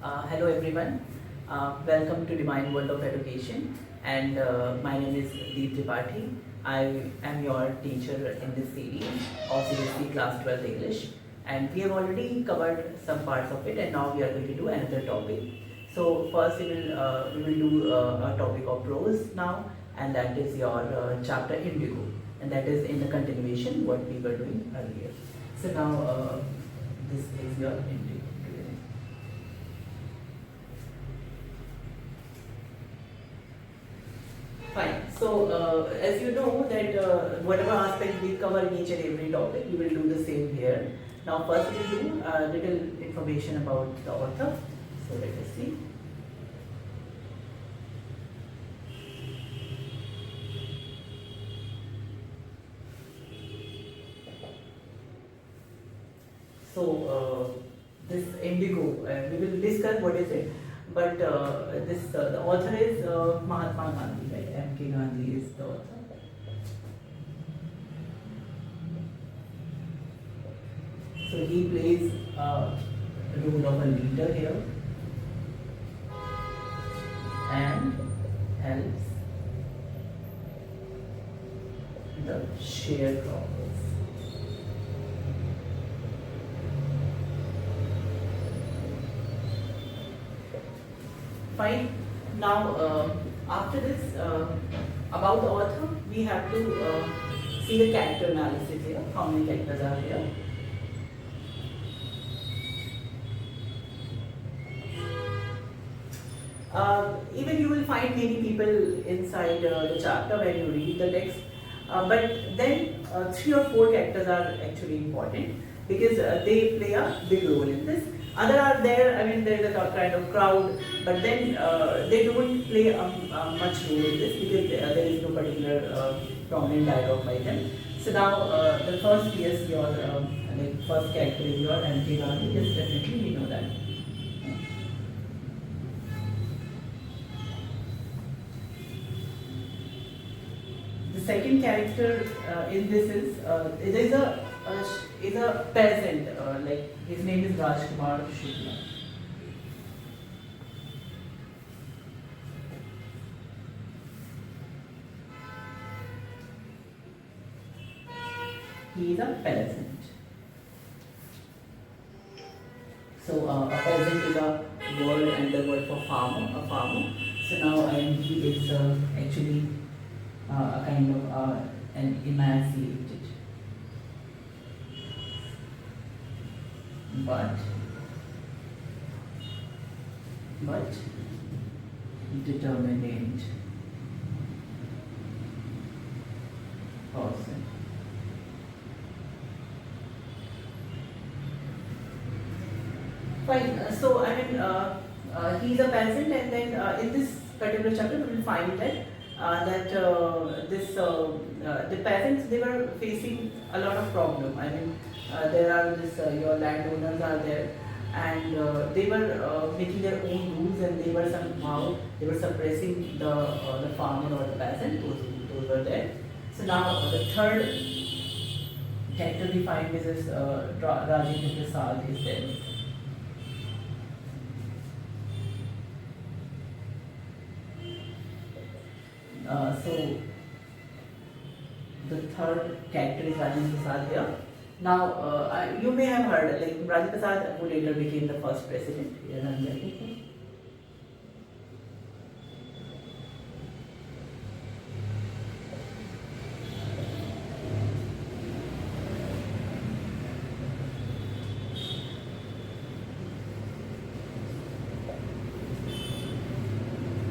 Hello everyone. Welcome to Divine World of Education, and my name is Tripathi. I am your teacher in this series of CSC Class 12 English, and we have already covered some parts of it, and now we are going to do another topic. So first we will do a topic of prose now, and that is your chapter Indigo, and that is in the continuation what we were doing earlier. So now this is your Indigo. Fine. So, as you know that whatever aspect we cover in each and every topic, we will do the same here. Now, first we will do little information about the author. So, let us see. So, this Indigo, we will discuss what is it. But the author is Mahatma Gandhi, right? M.K. Gandhi is the author. So he plays a role of a leader here and helps the sharecroppers. Fine. Now, after this, about the author, we have to see the character analysis here. How many characters are here? Even you will find many people inside the chapter when you read the text, but then 3 or 4 characters are actually important because they play a big role in this. Other are there, I mean there is a kind of crowd, but then they don't play much role in this because there is no particular prominent dialogue by them. So now the first is your, like first character is your M.K. Gandhi, yes definitely we know that. The second character in this is a peasant, like his name is Rajkumar Shukla. He is a peasant. So a peasant is a word and the word for farmer, a farmer. So now he is actually a kind of an emancipated, but determined person. Fine. So I mean, he's a peasant, and then in this particular chapter, we will find that the peasants, they were facing a lot of problem. I mean, there are your landowners are there, and they were making their own rules, and they were suppressing the farmer or the peasant. Those were there. So now the third character we find is this Rajendra Prasad is there. So the third character is Rajendra Prasad here. Now you may have heard like Rajendra Prasad, who later became the first president.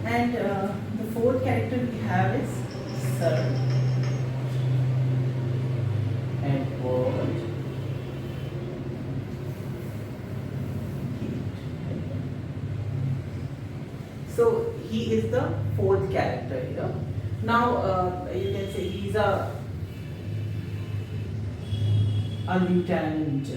And the fourth character we have is Sir Edward. So he is the fourth character here. Now you can say he's a lieutenant.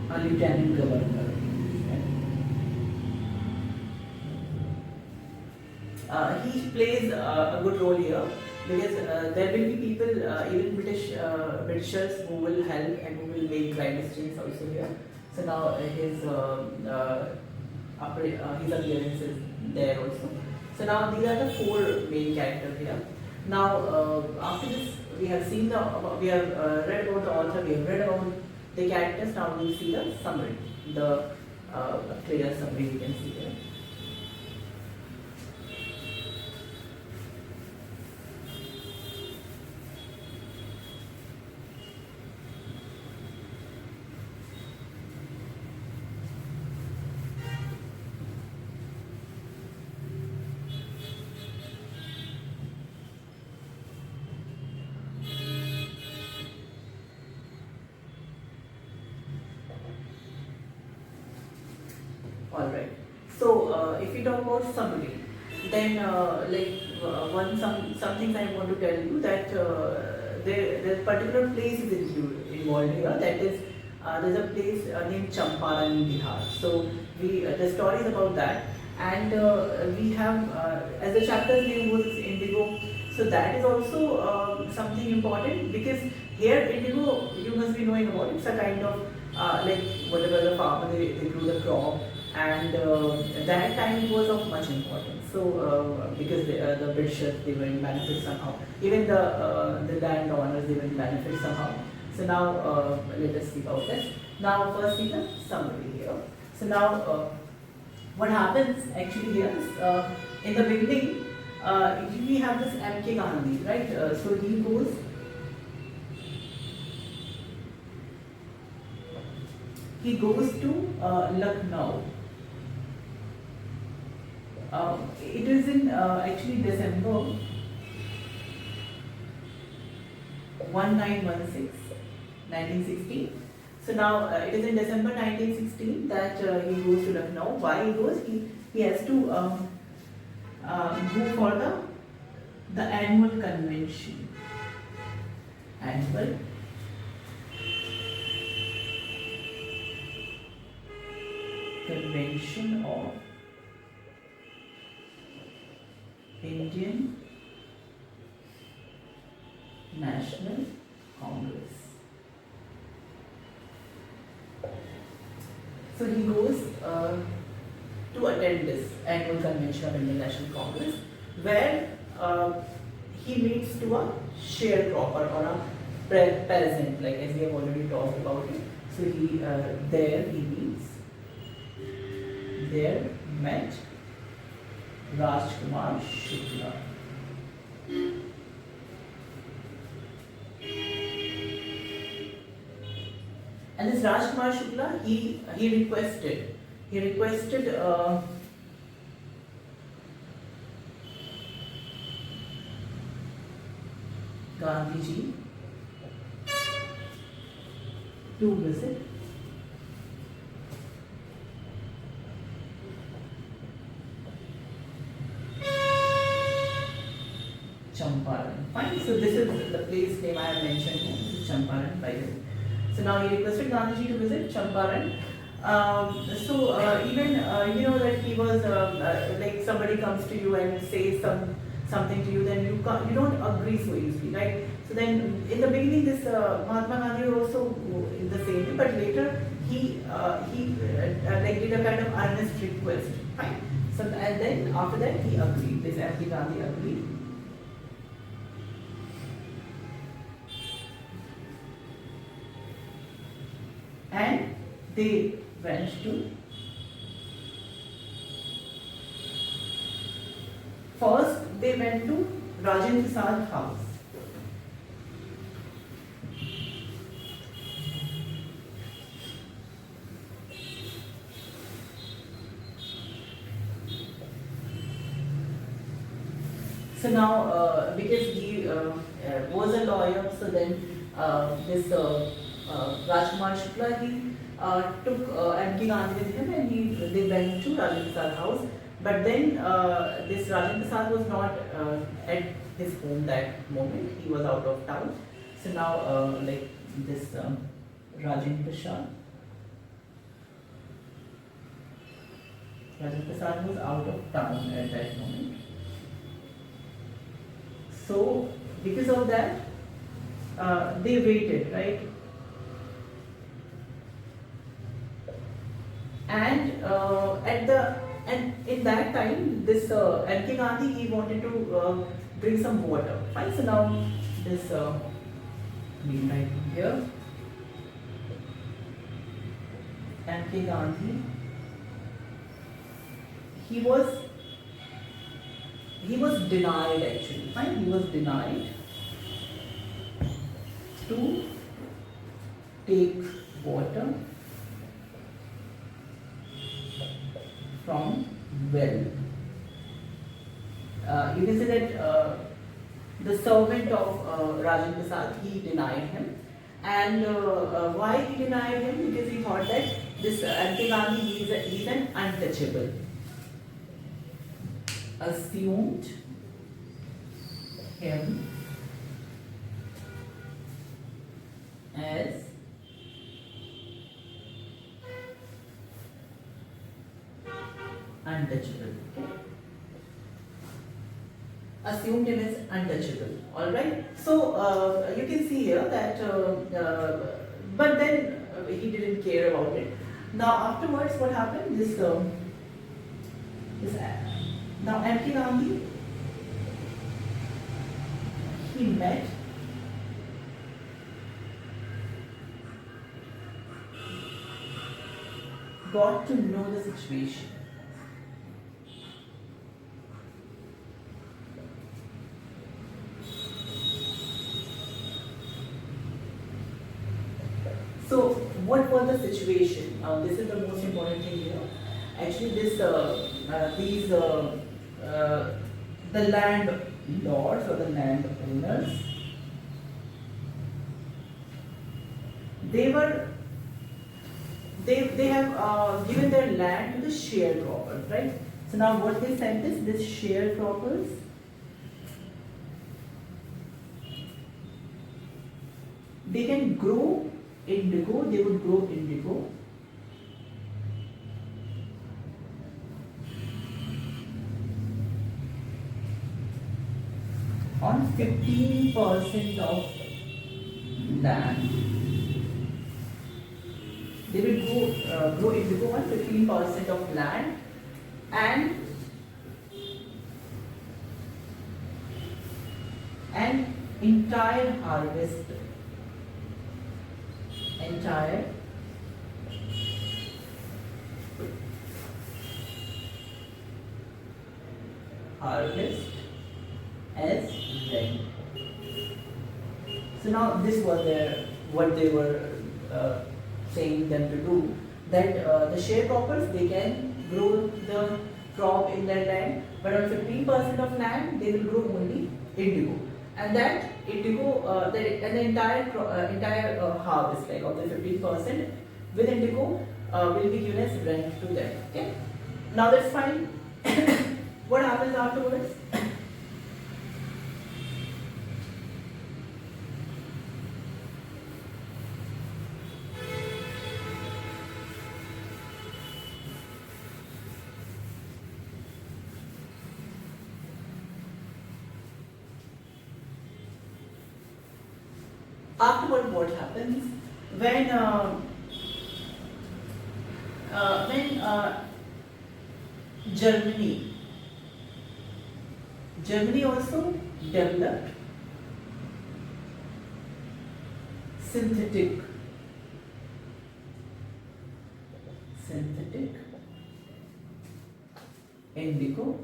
A lieutenant governor. He plays a good role here because there will be people, even Britishers who will help and who will make right decisions also here. So now his appearance is there also. So now these are the four main characters here. Now after this we have seen we have read about the author, we have read about the characters. Now we will see the summary, the clear summary we can see here. Alright. So if we talk about summary, then some things I want to tell you that there particular place is involved here. That is, there's a place named Champaran in Bihar. So the story is about that, and we have as the chapter's name was Indigo. So that is also something important, because here Indigo, you must be knowing about it. It's a kind of like whatever the farmer they grew the crop, and that time it was of much importance. So because the Britishers, they were in benefit somehow, even the landowners, they were in benefit somehow. So now let us see about this. Now first see the summary here. So now what happens actually here is, in the beginning we have this M.K. Gandhi, right? So he goes to Lucknow. It is in actually December 1916. So now it is in December 1916 that he goes to Lucknow. Why he goes? He has to go for the annual convention. Annual convention of Indian National Congress. So he goes to attend this annual convention of Indian National Congress, where he meets to a sharecropper or a peasant, like as we have already talked about it. So there met Rajkumar Shukla. And this Rajkumar Shukla, he requested Gandhiji to visit Champaran. Fine. So this is the place name I have mentioned. This is Champaran, by the way. So now he requested Gandhiji to visit Champaran. Even you know that he was like somebody comes to you and says something to you, then you don't agree so easily, right? So then in the beginning, this Mahatma Gandhi was also in the same way, but later he like did a kind of earnest request, right? So and then after that he agreed. This M.K. Gandhi agreed. And they went to Rajendra Prasad's house. So now, because he was a lawyer, so then this Rajkumar Shukla, he took M.K. Gandhi with him, and they went to Rajendra Prasad's house. But then this Rajendra Prasad was not at his home that moment. He was out of town. So now, like this Rajendra Prasad was out of town at that moment. So because of that, they waited, right? And and in that time, this M.K. Gandhi, he wanted to drink some water. Fine. So now this we write here, M.K. Gandhi. He was denied actually. Fine. He was denied to take water from well. You can say that the servant of Rajan Prasad, he denied him. And why he denied him? Because he thought that this M.K. Gandhi, he's an untouchable. Assumed him as untouchable. Okay? Assumed him as untouchable. All right. So you can see here that, but then he didn't care about it. Now afterwards, what happened? This now M.K. Gandhi, he met got to know the situation. So what was the situation? This is the most important thing here. Actually, the land lords or the land owners, they have given their land to the sharecroppers, right? So now what they said is, this sharecroppers, they can grow indigo, they would grow indigo on 15% of land. They will grow indigo on 15% of land, and entire harvest as rent. So now this was what they were saying them to do, that the sharecroppers, they can grow the crop in their land, but on 15% of land they will grow only indigo, and that indigo, and the entire harvest, like of the 15% with indigo, will be given as rent to them. Okay, now that's fine. What happens afterwards? Afterward, what happens when Germany also developed synthetic indigo.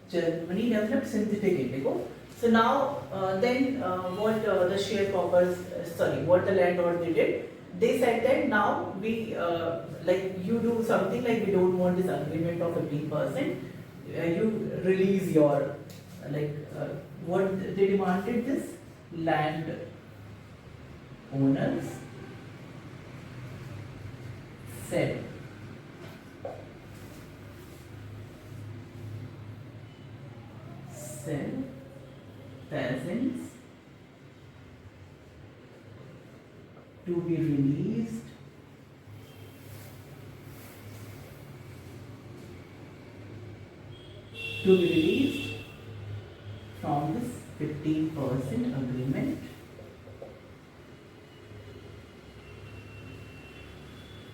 Germany developed synthetic indigo. So now, what the sharecroppers, what the landlord they did, they said that now we, like you do something like we don't want this agreement of 15%. You release your, what they demanded, this land owners said, peasants to be released to to be released from this 15% agreement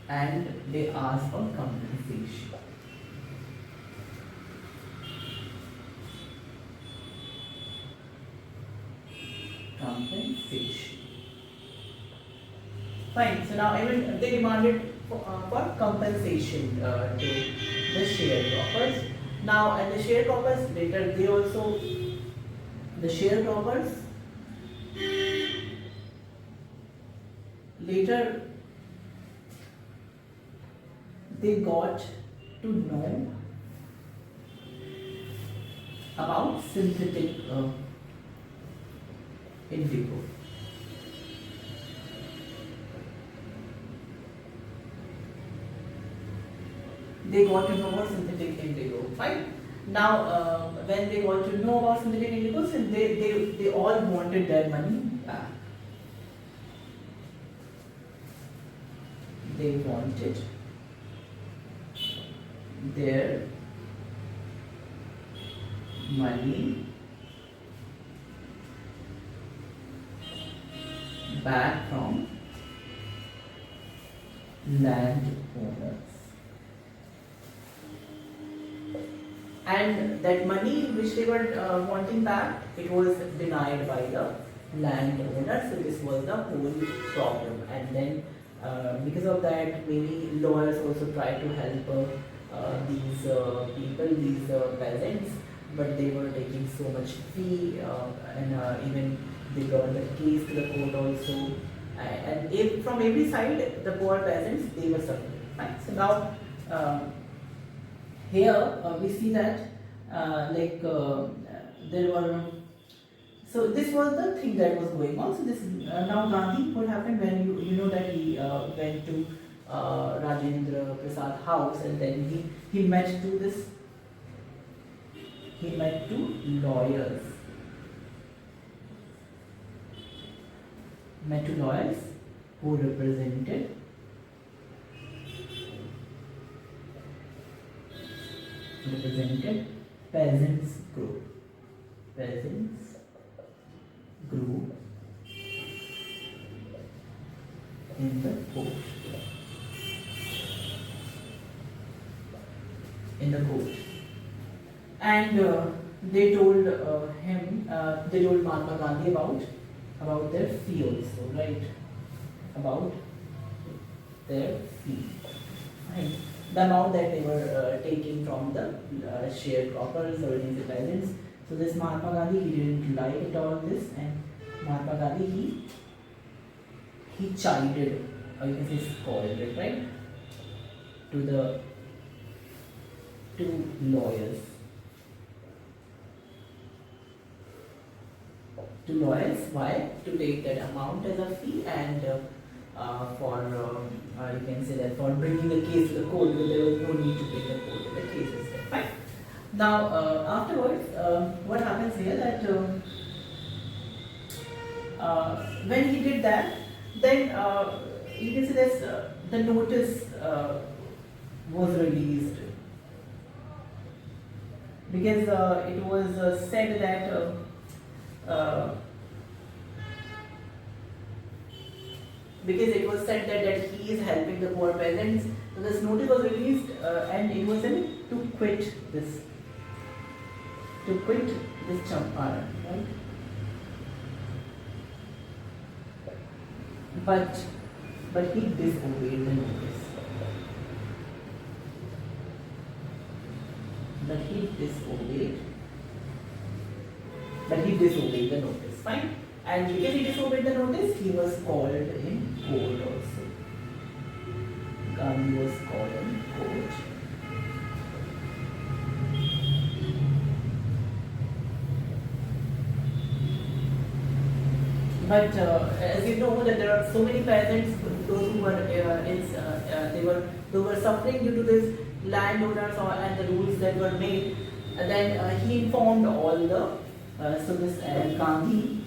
and they ask for compensation. Compensation. Fine. So now even they demanded for compensation to the sharecroppers. Now and the sharecroppers later they also the sharecroppers later they got to know about synthetic indigo. They got to know about synthetic indigo. Fine. Now, when they got to know about synthetic indigo, so they all wanted their money back. They wanted their money back from landowners. And that money which they were wanting back, it was denied by the landowner. So this was the whole problem. And then because of that, many lawyers also tried to help these people, these peasants, but they were taking so much fee, and even they brought the case to the court also. And if, from every side, the poor peasants, they were suffering. Right? So now, here we see that there were, so this was the thing that was going on. So this now Gandhi, what happened when you know that he went to Rajendra Prasad house, and then he met to this, he met two lawyers, who represented peasants group in the court. And they told they told Mahatma Gandhi about their fee also, right? About their fee, right? The amount that they were taking from the sharecroppers or these peasants. So this Mahatma Gandhi, he didn't like it all this, and Mahatma Gandhi he chided, or you can say scolded, right, to the two lawyers. Why? To take that amount as a fee, and for you can say that for bringing the case to the court, because there was no need to bring the court to the case instead. Fine. Now afterwards, what happens here that when he did that, then you can say this the notice was released, because it was said that that he is helping the poor peasants. So this notice was released, and it was said to quit this champaran, right? But he disobeyed the notice. But he disobeyed the notice. Fine. And because he disobeyed the notice, he was called in court also. Gandhi was called in court. But as you know that there are so many peasants, those who were they were suffering due to this landowners and the rules that were made. And then he informed all the Gandhi.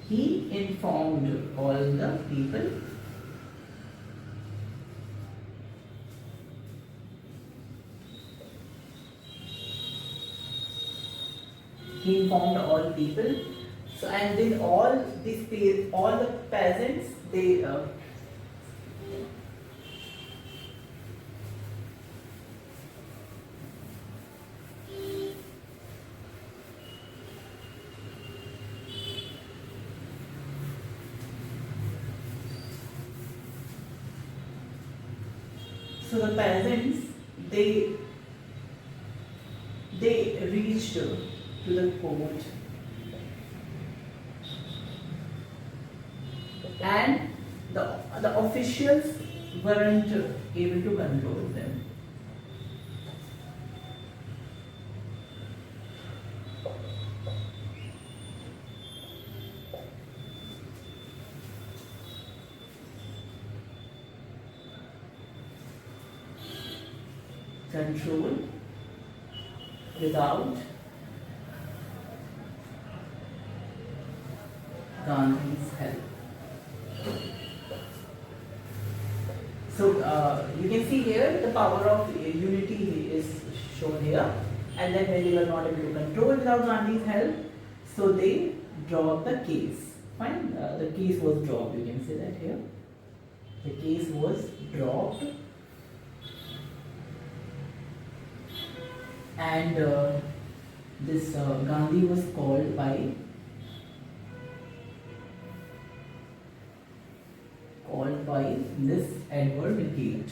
He informed all the people He informed all people. So and then all the peasants, they so the peasants, they reached to the court, and the officials weren't able to control them. Control without Gandhi's help. So you can see here the power of unity is shown here, and then when they were not able to control without Gandhi's help, so they dropped the case. Fine, the case was dropped. You can see that here. The case was dropped, and this Gandhi was called by this Edward Gate.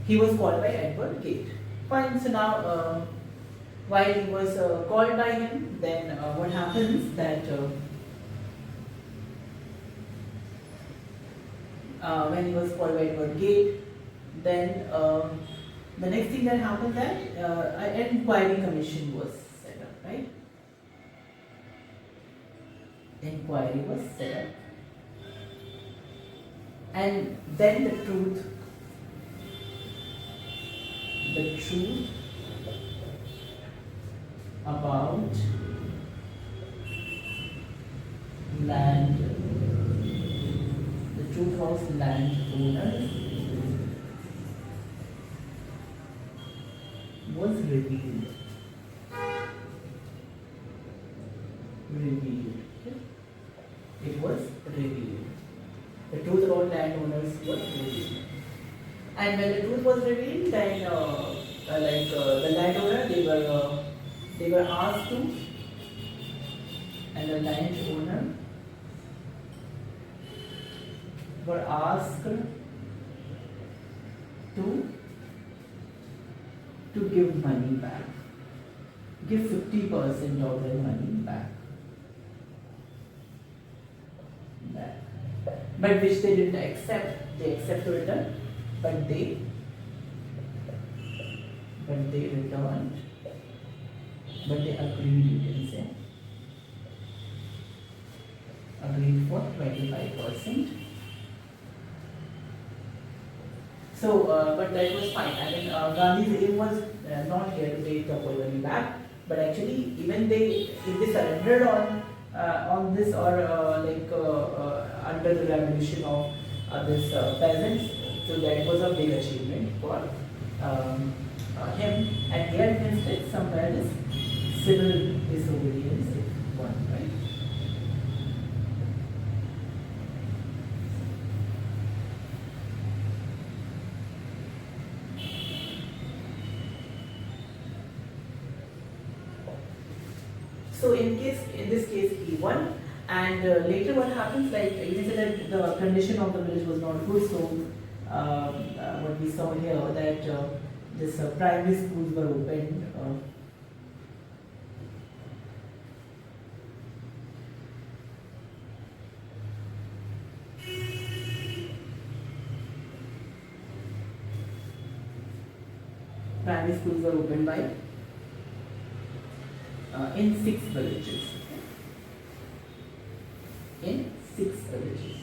He was called by Edward Gate. Fine. So now, while he was called by him, then what happens that when he was called by Edward Gate, then the next thing that happened that an inquiry commission was set up, right? Inquiry was set up, and then the truth about land, the truth of landowners was revealed. It was revealed. The truth about landowners was revealed. And when the truth was revealed, then the landowner, they were asked to, and the landowner were asked to give money back, give 50% of their money back. But which they didn't accept. They accepted it, but they returned, but they agreed, you can say, agreed for 25%. So, but that was fine. I mean, Gandhi's aim was not here to take the whole money back, but actually, even if they surrendered on this, or under the revolution of this peasants, so that was a big achievement for him. And here you can state somewhere this civil disobedience one, right? So in this case he won, and later what happens, like you said that the condition of the village was not good, so what we saw here that this primary schools were opened. Primary schools were opened by in 6 villages. In 6 villages.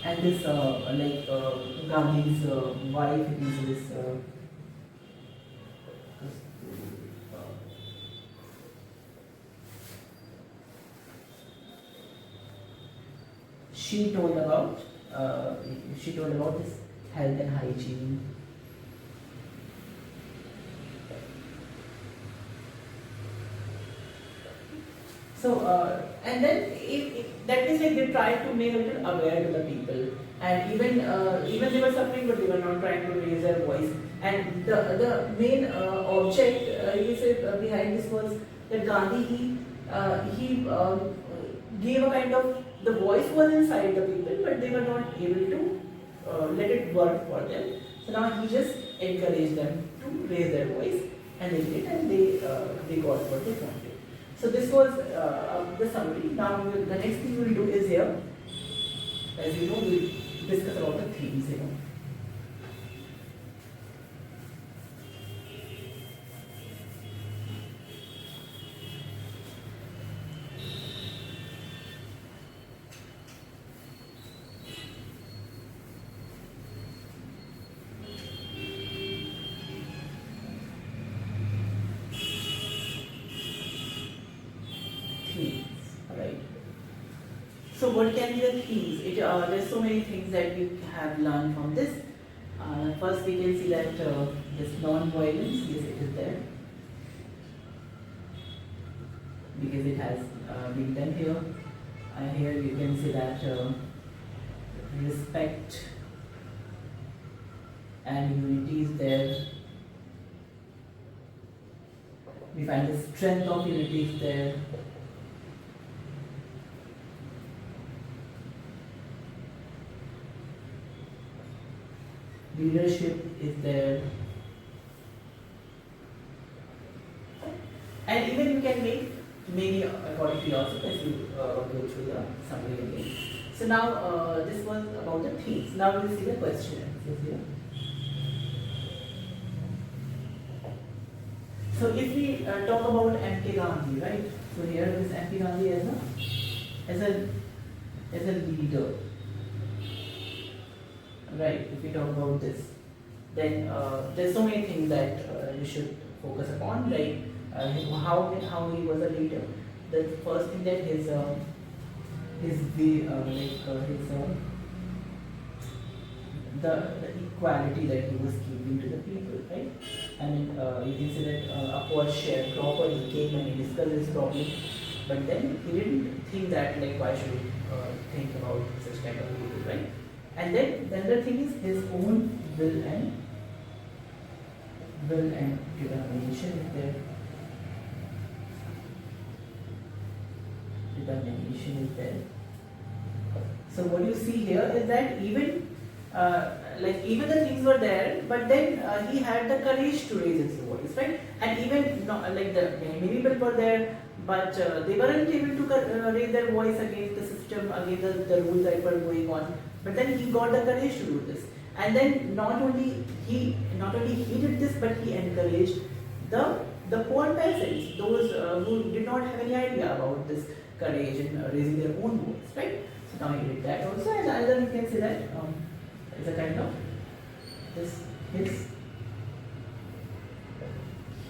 And this Gandhi's wife is this she told about this health and hygiene. So, and then that means like they tried to make a little aware to the people, and even they were suffering, but they were not trying to raise their voice. And the main object you say behind this was that Gandhi he gave a kind of, the voice was inside the people, but they were not able to let it work for them. So now he just encouraged them to raise their voice, and they did, and they got what they wanted. So this was the summary. Now the next thing we will do is here, as you know, we will discuss about the themes here. Right. So what can be the themes? There's so many things that we have learned from this. First we can see that this non-violence, yes, it is there, because it has been done here. Here you can see that respect and unity is there. We find the strength of unity is there. Leadership is there, and even you can make many according to yourself as you go through the summary again. So now this was about the themes. Now we will see the question answers here. So if we talk about M.K. Gandhi, right? So here is M.K. Gandhi as a leader. Right, if we talk about this, then there's so many things that you should focus upon, right? How he was a leader. The first thing that his the equality that he was giving to the people, right? I mean, you can say that a poor sharecropper, he came and he discussed his problem, but then he didn't think that like why should we think about such kind of people, right? And then the other thing is his own will and determination is there. Determination is there. So what you see here is that even even the things were there, but then he had the courage to raise his voice, right? And even many people were there, but they weren't able to raise their voice against the system, against the rules that were going on. But then he got the courage to do this, and then not only he did this, but he encouraged the poor peasants, those who did not have any idea about this courage and raising their own voice, right? So now he did that also, and either you can say that it's a kind of his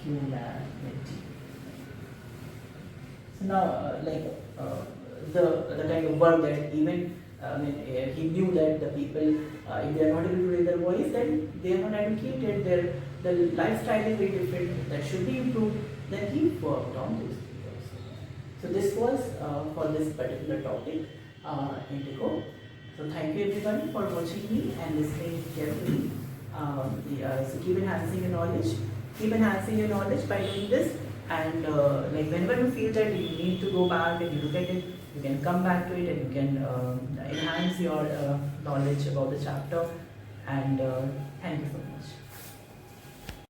humanity. So now the kind of work that even he knew that the people, if they are not able to raise their voice, then they are not educated, the lifestyle is very different, that should be improved, then he worked on those things also. So this was for this particular topic, Indigo. So thank you everyone for watching me and listening carefully. So keep enhancing your knowledge. Keep enhancing your knowledge by doing this, and whenever you feel that you need to go back and you look at it, you can come back to it and you can enhance your knowledge about the chapter. And thank you so much.